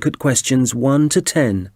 at questions 1 to 10.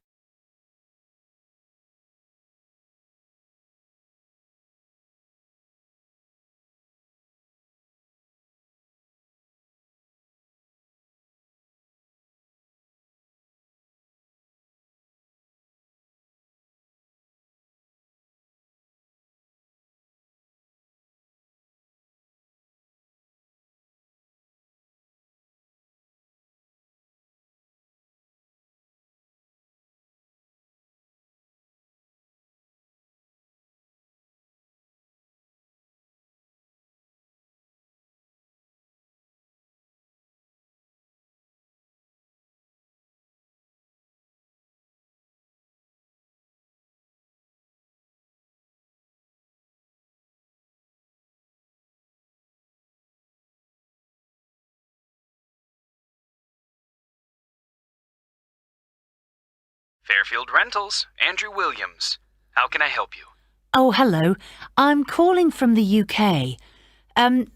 Fairfield Rentals, Andrew Williams. How can I help you? Oh, hello. I'm calling from the UK.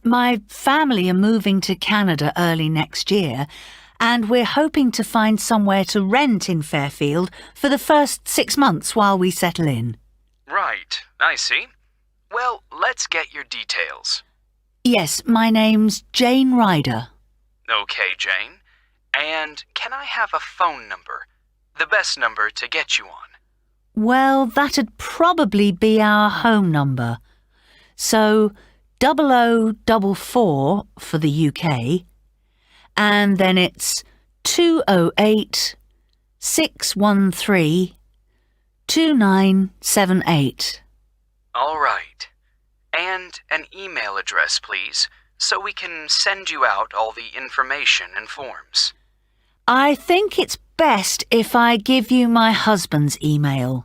My family are moving to Canada early next year, and we're hoping to find somewhere to rent in Fairfield for the first 6 months while we settle in. Right, I see. Well, let's get your details. Yes, my name's Jane Ryder. Okay, Jane. And can I have a phone number? The best number to get you on. Well, that'd probably be our home number. So, 0044 for the UK, and then it's 208 613 2978. All right. And an email address, please, so we can send you out all the information and forms. I think it's best if I give you my husband's email.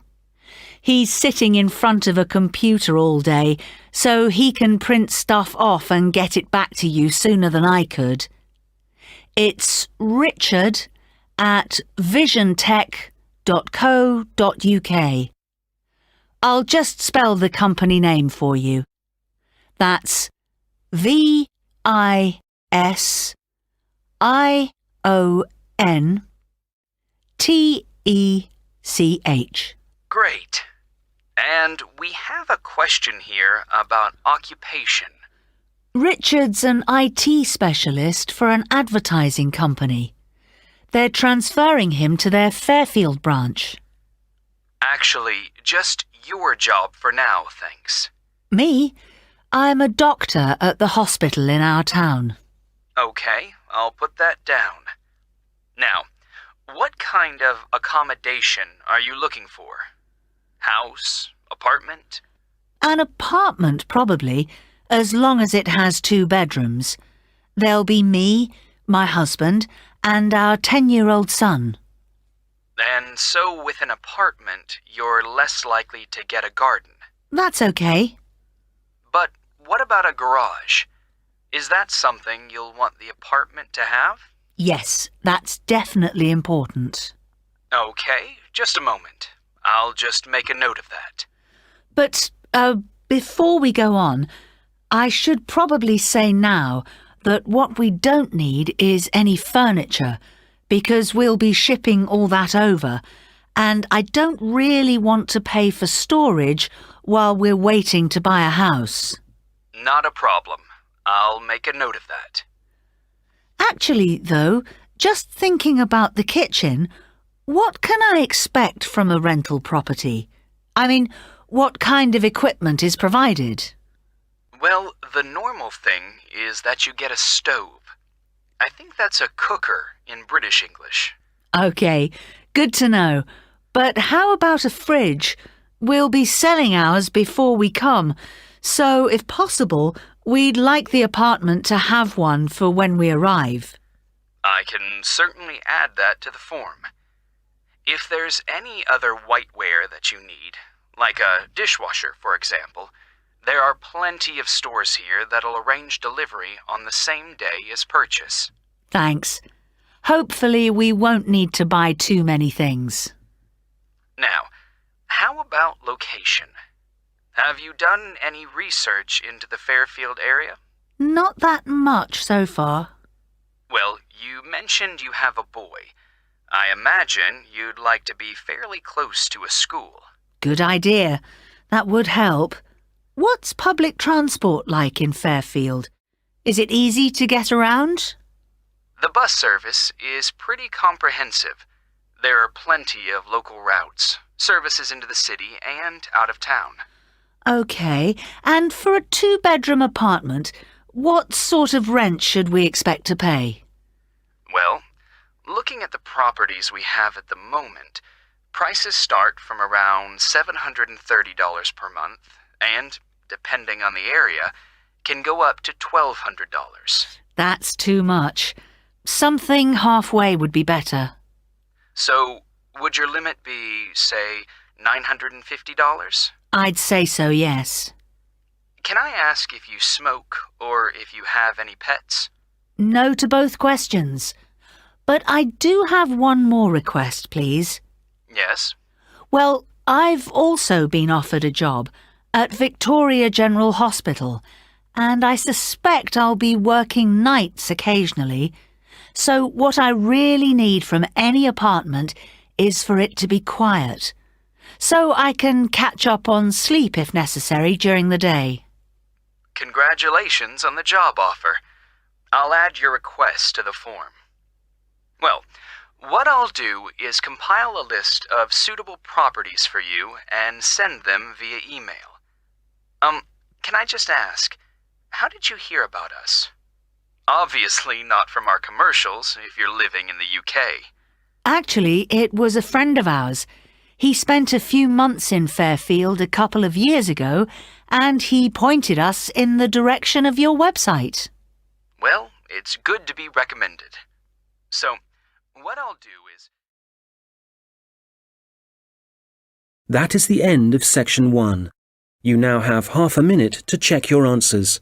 He's sitting in front of a computer all day, so he can print stuff off and get it back to you sooner than I could. It's richard@visiontech.co.uk. I'll just spell the company name for you. That's VISIONTECH. Great. And we have a question here about occupation. Richard's an IT specialist for an advertising company. They're transferring him to their Fairfield branch. Actually, just your job for now, thanks. Me? I'm a doctor at the hospital in our town. Okay, I'll put that down. Now, what kind of accommodation are you looking for? House? Apartment? An apartment, probably, as long as it has 2 bedrooms. There'll be me, my husband, and our 10-year-old son. And so with an apartment, you're less likely to get a garden. That's okay. But what about a garage? Is that something you'll want the apartment to have? Yes, that's definitely important. Okay, just a moment. I'll just make a note of that. But, before we go on, I should probably say now that what we don't need is any furniture, because we'll be shipping all that over, and I don't really want to pay for storage while we're waiting to buy a house. Not a problem. I'll make a note of that. Actually, though, just thinking about the kitchen, what can I expect from a rental property? I mean, what kind of equipment is provided? Well, the normal thing is that you get a stove. I think that's a cooker in British English. OK, good to know. But how about a fridge? We'll be selling ours before we come, so if possible, we'd like the apartment to have one for when we arrive. I can certainly add that to the form. If there's any other whiteware that you need, like a dishwasher, for example, there are plenty of stores here that'll arrange delivery on the same day as purchase. Thanks. Hopefully we won't need to buy too many things. Now, how about location? Have you done any research into the Fairfield area? Not that much so far. Well, you mentioned you have a boy. I imagine you'd like to be fairly close to a school. Good idea. That would help. What's public transport like in Fairfield? Is it easy to get around? The bus service is pretty comprehensive. There are plenty of local routes, services into the city and out of town. OK, and for a 2-bedroom apartment, what sort of rent should we expect to pay? Well, looking at the properties we have at the moment, prices start from around $730 per month and, depending on the area, can go up to $1,200. That's too much. Something halfway would be better. So, would your limit be, say, $950? I'd say so, yes. Can I ask if you smoke or if you have any pets? No to both questions. But I do have one more request, please. Yes? Well, I've also been offered a job at Victoria General Hospital, and I suspect I'll be working nights occasionally. So what I really need from any apartment is for it to be quiet, so I can catch up on sleep if necessary during the day. Congratulations on the job offer. I'll add your request to the form. Well, what I'll do is compile a list of suitable properties for you and send them via email. Can I just ask, how did you hear about us? Obviously not from our commercials if you're living in the UK. Actually, it was a friend of ours. He spent a few months in Fairfield a couple of years ago, and he pointed us in the direction of your website. Well, it's good to be recommended. So, what I'll do is... That is the end of section 1. You now have half a minute to check your answers.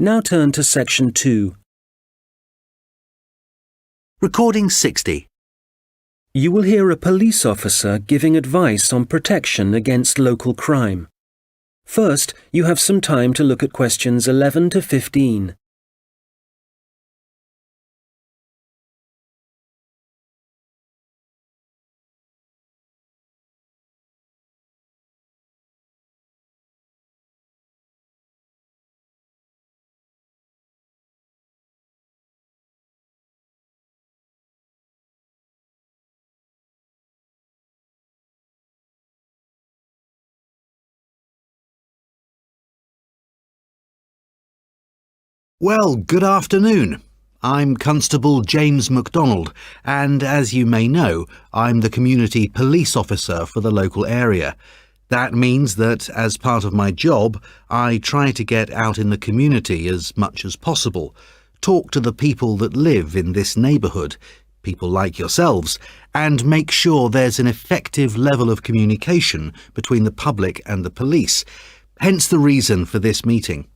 Now turn to section 2. Recording 60. You will hear a police officer giving advice on protection against local crime. First, you have some time to look at questions 11 to 15. Well, good afternoon. I'm Constable James MacDonald, and as you may know, I'm the community police officer for the local area. That means that, as part of my job, I try to get out in the community as much as possible, talk to the people that live in this neighbourhood, people like yourselves, and make sure there's an effective level of communication between the public and the police, hence the reason for this meeting.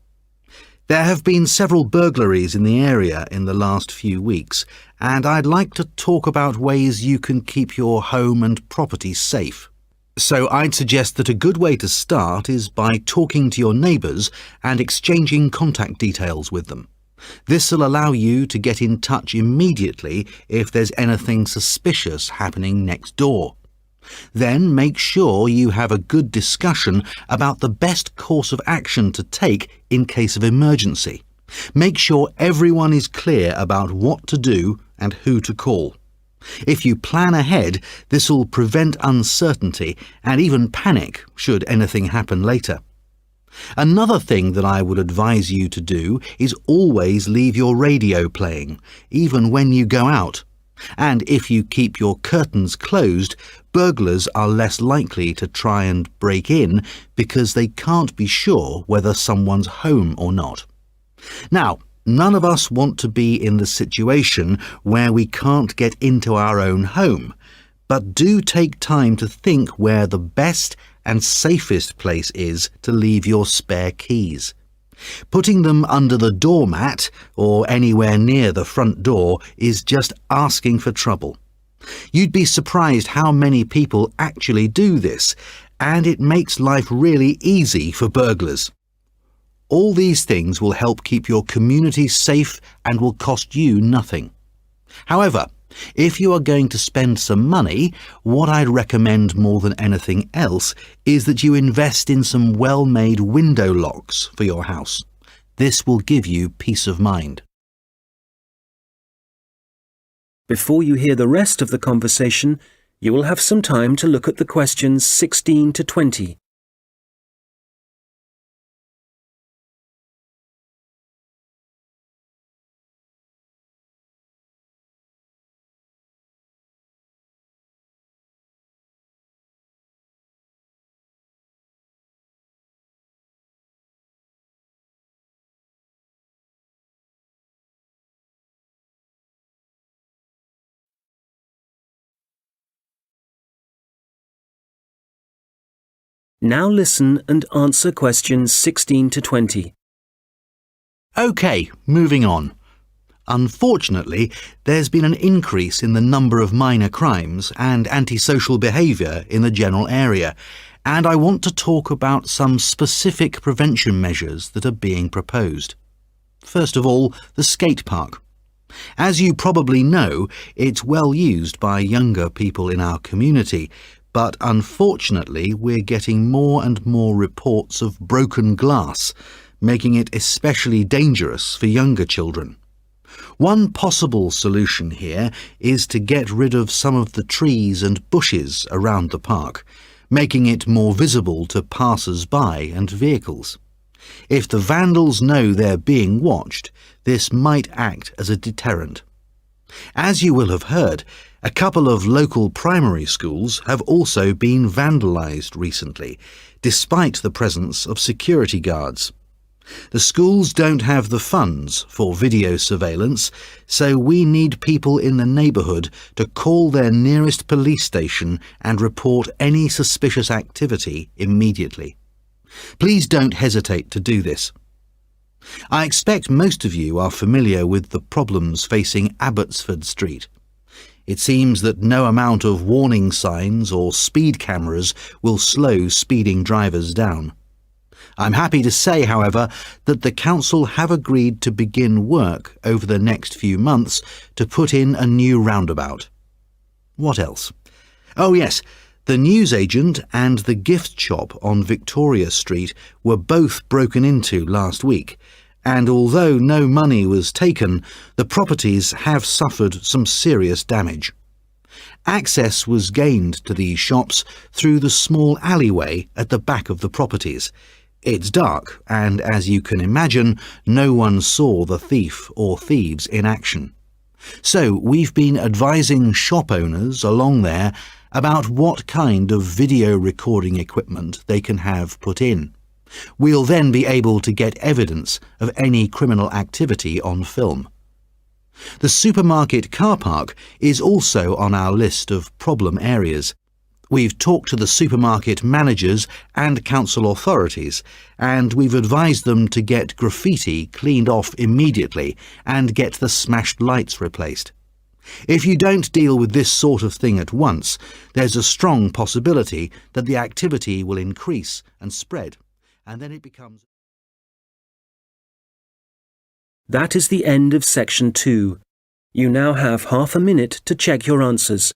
There have been several burglaries in the area in the last few weeks, and I'd like to talk about ways you can keep your home and property safe. So I'd suggest that a good way to start is by talking to your neighbours and exchanging contact details with them. This will allow you to get in touch immediately if there's anything suspicious happening next door. Then make sure you have a good discussion about the best course of action to take in case of emergency. Make sure everyone is clear about what to do and who to call. If you plan ahead, this will prevent uncertainty and even panic should anything happen later. Another thing that I would advise you to do is always leave your radio playing, even when you go out. And if you keep your curtains closed, burglars are less likely to try and break in because they can't be sure whether someone's home or not. Now, none of us want to be in the situation where we can't get into our own home, But do take time to think where the best and safest place is to leave your spare keys. Putting them under the doormat or anywhere near the front door is just asking for trouble. You'd be surprised how many people actually do this, and it makes life really easy for burglars. All these things will help keep your community safe and will cost you nothing. However, if you are going to spend some money, what I'd recommend more than anything else is that you invest in some well-made window locks for your house. This will give you peace of mind. Before you hear the rest of the conversation, you will have some time to look at the questions 16 to 20. Now listen and answer questions 16 to 20. OK, moving on. Unfortunately, there's been an increase in the number of minor crimes and antisocial behaviour in the general area, and I want to talk about some specific prevention measures that are being proposed. First of all, the skate park. As you probably know, it's well used by younger people in our community, but unfortunately we're getting more and more reports of broken glass, making it especially dangerous for younger children. One possible solution here is to get rid of some of the trees and bushes around the park, making it more visible to passers-by and vehicles. If the vandals know they're being watched, this might act as a deterrent. As you will have heard, a couple of local primary schools have also been vandalised recently, despite the presence of security guards. The schools don't have the funds for video surveillance, so we need people in the neighbourhood to call their nearest police station and report any suspicious activity immediately. Please don't hesitate to do this. I expect most of you are familiar with the problems facing Abbotsford Street. It seems that no amount of warning signs or speed cameras will slow speeding drivers down. I'm happy to say, however, that the council have agreed to begin work over the next few months to put in a new roundabout. What else? Oh yes, the newsagent and the gift shop on Victoria Street were both broken into last week, and although no money was taken, the properties have suffered some serious damage. Access was gained to these shops through the small alleyway at the back of the properties. It's dark, and as you can imagine, no one saw the thief or thieves in action. So we've been advising shop owners along there about what kind of video recording equipment they can have put in. We'll then be able to get evidence of any criminal activity on film. The supermarket car park is also on our list of problem areas. We've talked to the supermarket managers and council authorities, and we've advised them to get graffiti cleaned off immediately and get the smashed lights replaced. If you don't deal with this sort of thing at once, there's a strong possibility that the activity will increase and spread, and then it becomes... That is the end of section 2. You now have half a minute to check your answers.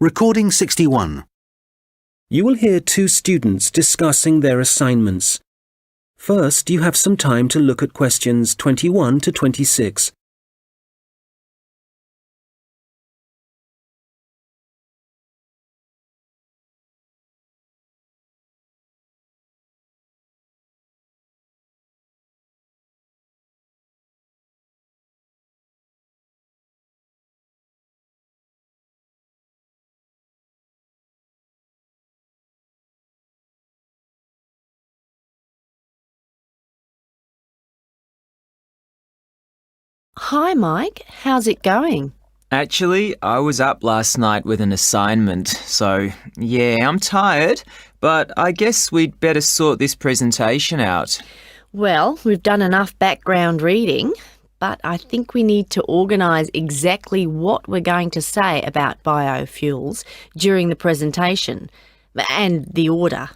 Recording 61. You will hear two students discussing their assignments. First, you have some time to look at questions 21 to 26. Hi, Mike. How's it going? Actually, I was up last night with an assignment, so yeah, I'm tired, but I guess we'd better sort this presentation out. Well, we've done enough background reading, but I think we need to organise exactly what we're going to say about biofuels during the presentation, and the order.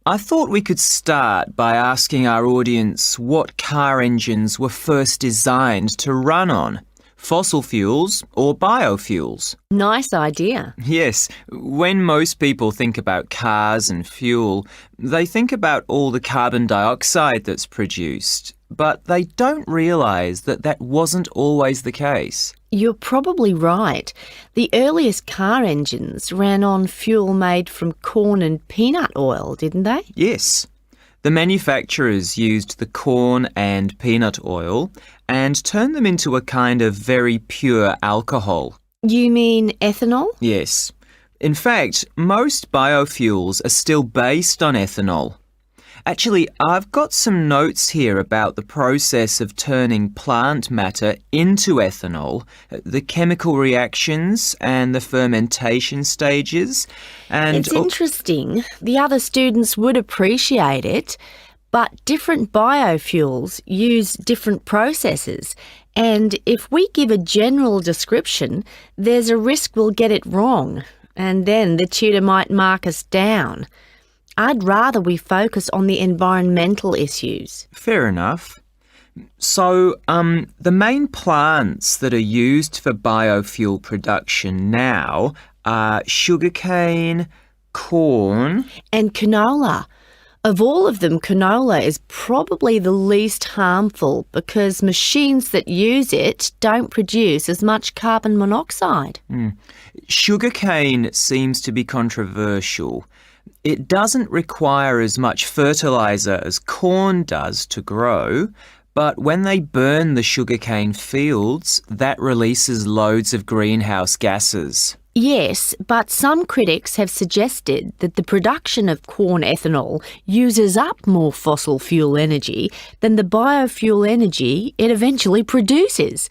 I thought we could start by asking our audience what car engines were first designed to run on. Fossil fuels or biofuels? Nice idea. Yes, when most people think about cars and fuel, they think about all the carbon dioxide that's produced, but they don't realise that that wasn't always the case. You're probably right. The earliest car engines ran on fuel made from corn and peanut oil, didn't they? Yes. The manufacturers used the corn and peanut oil and turned them into a kind of very pure alcohol. You mean ethanol? Yes. In fact, most biofuels are still based on ethanol. Actually, I've got some notes here about the process of turning plant matter into ethanol, the chemical reactions and the fermentation stages. And it's interesting. The other students would appreciate it, but different biofuels use different processes. And if we give a general description, there's a risk we'll get it wrong, and then the tutor might mark us down. I'd rather we focus on the environmental issues. Fair enough. So, the main plants that are used for biofuel production now are sugarcane, corn... and canola. Of all of them, canola is probably the least harmful because machines that use it don't produce as much carbon monoxide. Sugarcane seems to be controversial. It doesn't require as much fertiliser as corn does to grow, but when they burn the sugarcane fields, that releases loads of greenhouse gases. Yes, but some critics have suggested that the production of corn ethanol uses up more fossil fuel energy than the biofuel energy it eventually produces.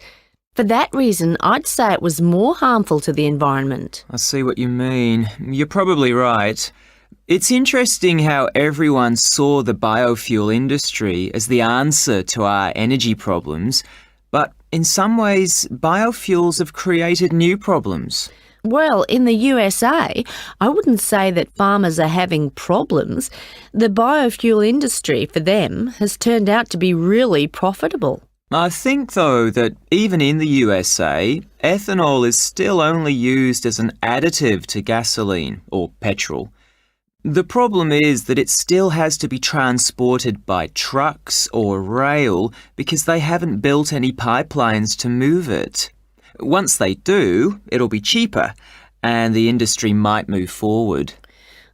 For that reason, I'd say it was more harmful to the environment. I see what you mean. You're probably right. It's interesting how everyone saw the biofuel industry as the answer to our energy problems, but in some ways, biofuels have created new problems. Well, in the USA, I wouldn't say that farmers are having problems. The biofuel industry for them has turned out to be really profitable. I think, though, that even in the USA, ethanol is still only used as an additive to gasoline or petrol. The problem is that it still has to be transported by trucks or rail because they haven't built any pipelines to move it. Once they do, it'll be cheaper and the industry might move forward.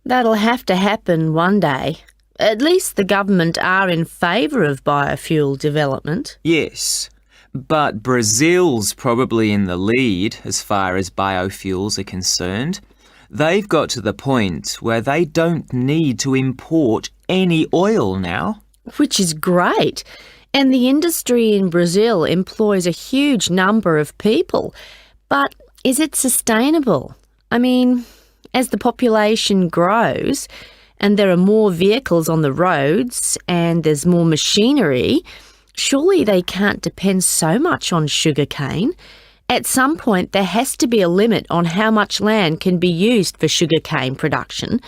That'll have to happen one day. At least the government are in favour of biofuel development. Yes, but Brazil's probably in the lead as far as biofuels are concerned. They've got to the point where they don't need to import any oil now. Which is great. And the industry in Brazil employs a huge number of people. But is it sustainable? I mean, as the population grows and there are more vehicles on the roads and there's more machinery, surely they can't depend so much on sugarcane. At some point, there has to be a limit on how much land can be used for sugarcane production.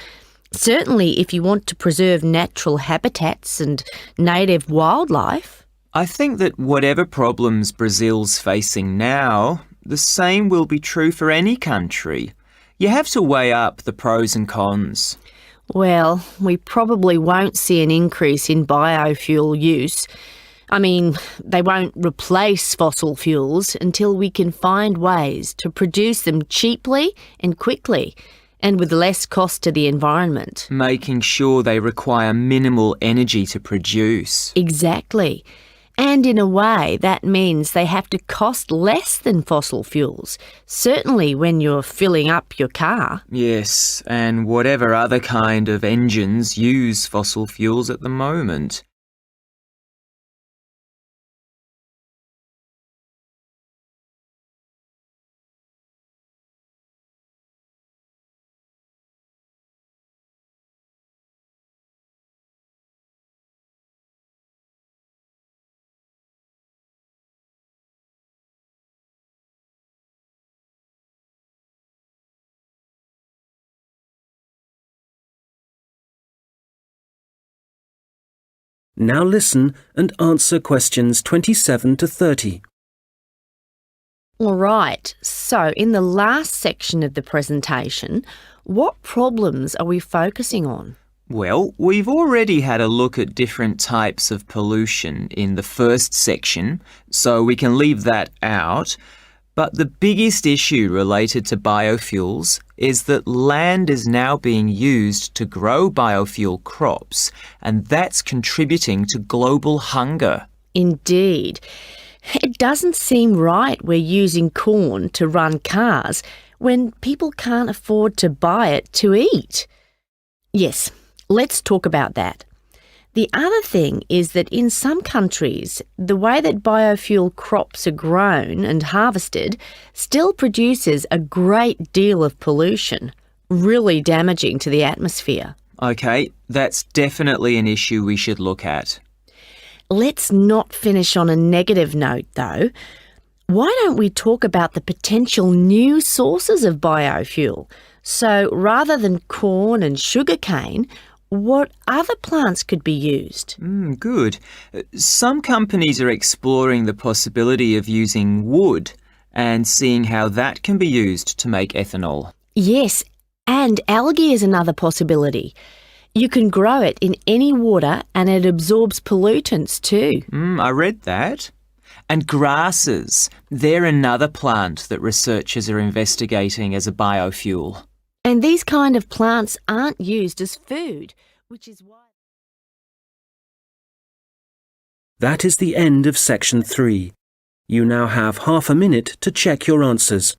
Certainly, if you want to preserve natural habitats and native wildlife. I think that whatever problems Brazil's facing now, the same will be true for any country. You have to weigh up the pros and cons. Well, we probably won't see an increase in biofuel use. I mean, they won't replace fossil fuels until we can find ways to produce them cheaply and quickly and with less cost to the environment. Making sure they require minimal energy to produce. Exactly. And in a way, that means they have to cost less than fossil fuels, certainly when you're filling up your car. Yes, and whatever other kind of engines use fossil fuels at the moment. Now listen and answer questions 27 to 30. All right, so in the last section of the presentation, what problems are we focusing on? Well, we've already had a look at different types of pollution in the first section, so we can leave that out. But the biggest issue related to biofuels is that land is now being used to grow biofuel crops, and that's contributing to global hunger. Indeed. It doesn't seem right we're using corn to run cars when people can't afford to buy it to eat. Yes, let's talk about that. The other thing is that in some countries, the way that biofuel crops are grown and harvested still produces a great deal of pollution, really damaging to the atmosphere. OK, that's definitely an issue we should look at. Let's not finish on a negative note, though. Why don't we talk about the potential new sources of biofuel? So rather than corn and sugarcane, what other plants could be used? Good. Some companies are exploring the possibility of using wood and seeing how that can be used to make ethanol. Yes, and algae is another possibility. You can grow it in any water and it absorbs pollutants too. I read that. And grasses, they're another plant that researchers are investigating as a biofuel. And these kind of plants aren't used as food, which is why... That is the end of section 3. You now have half a minute to check your answers.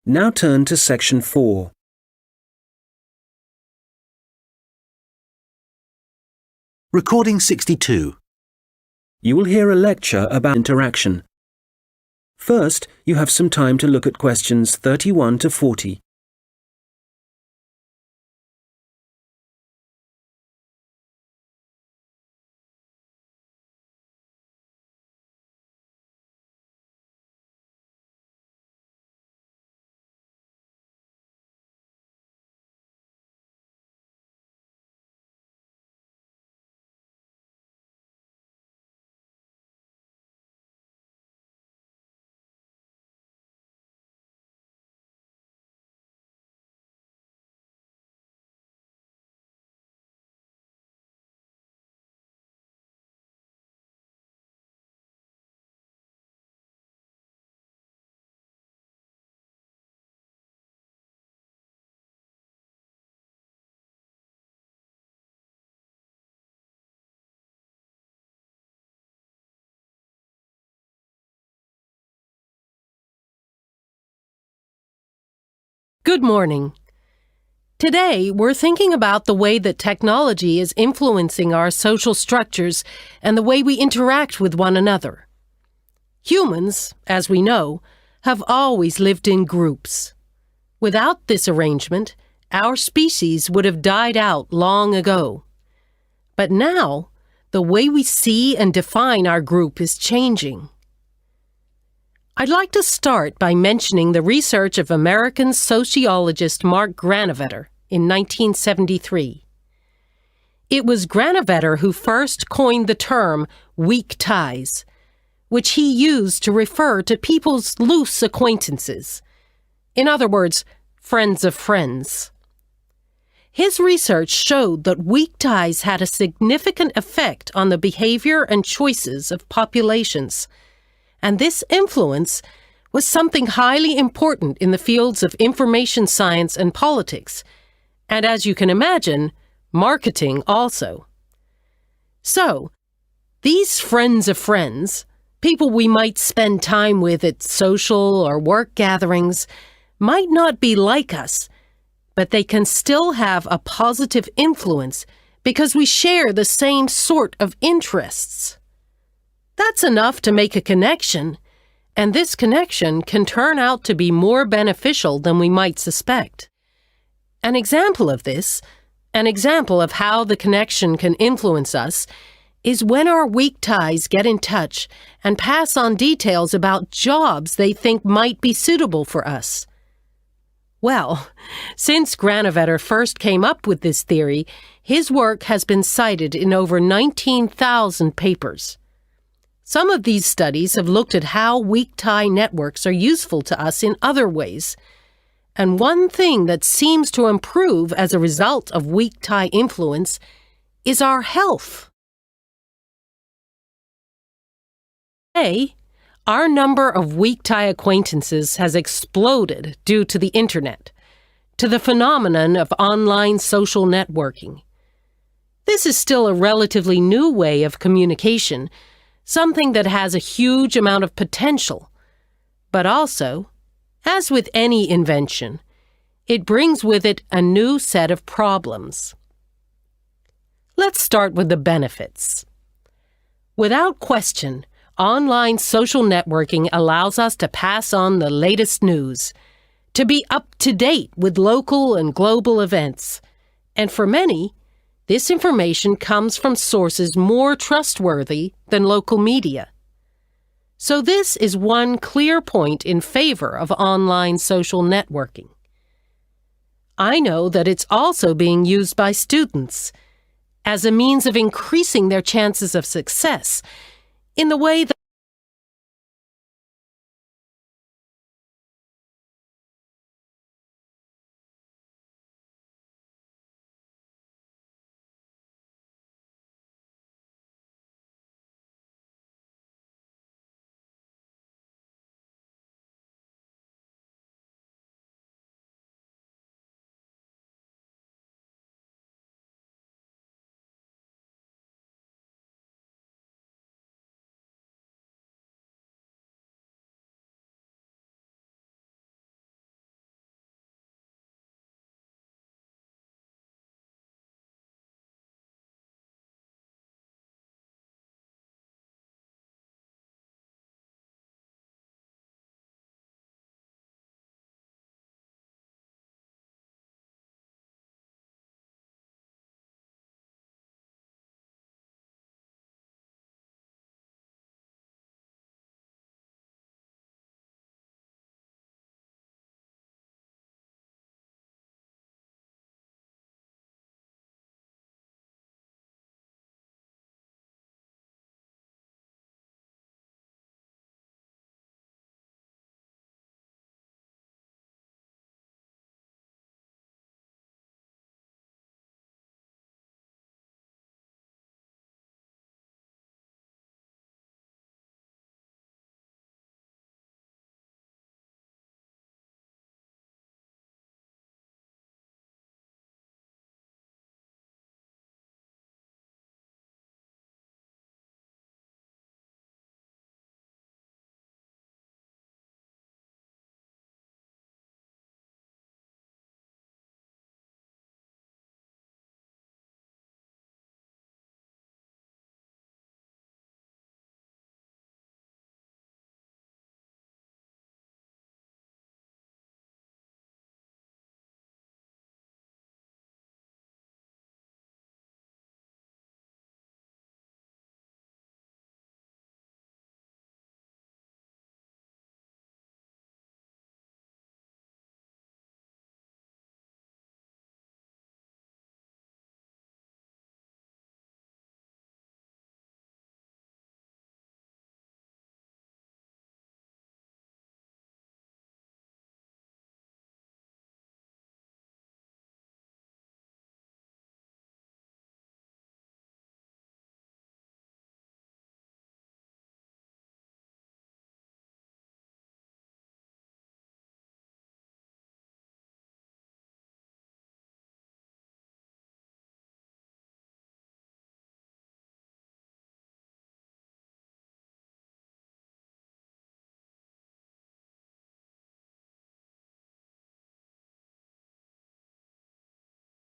Now turn to section 4. Recording 62. You will hear a lecture about interaction. First, you have some time to look at questions 31 to 40. Good morning. Today, we're thinking about the way that technology is influencing our social structures and the way we interact with one another. Humans, as we know, have always lived in groups. Without this arrangement, our species would have died out long ago. But now, the way we see and define our group is changing. I'd like to start by mentioning the research of American sociologist Mark Granovetter in 1973. It was Granovetter who first coined the term weak ties, which he used to refer to people's loose acquaintances. In other words, friends of friends. His research showed that weak ties had a significant effect on the behavior and choices of populations, and this influence was something highly important in the fields of information science and politics, and as you can imagine, marketing also. So, these friends of friends, people we might spend time with at social or work gatherings, might not be like us, but they can still have a positive influence because we share the same sort of interests. That's enough to make a connection, and this connection can turn out to be more beneficial than we might suspect. An example of this, an example of how the connection can influence us, is when our weak ties get in touch and pass on details about jobs they think might be suitable for us. Well, since Granovetter first came up with this theory, his work has been cited in over 19,000 papers. Some of these studies have looked at how weak tie networks are useful to us in other ways. And one thing that seems to improve as a result of weak tie influence is our health. Today, our number of weak tie acquaintances has exploded due to the internet, to the phenomenon of online social networking. This is still a relatively new way of communication, something that has a huge amount of potential, but also, as with any invention, it brings with it a new set of problems. Let's start with the benefits. Without question, online social networking allows us to pass on the latest news, to be up to date with local and global events, and for many, this information comes from sources more trustworthy than local media. So this is one clear point in favor of online social networking. I know that it's also being used by students as a means of increasing their chances of success in the way that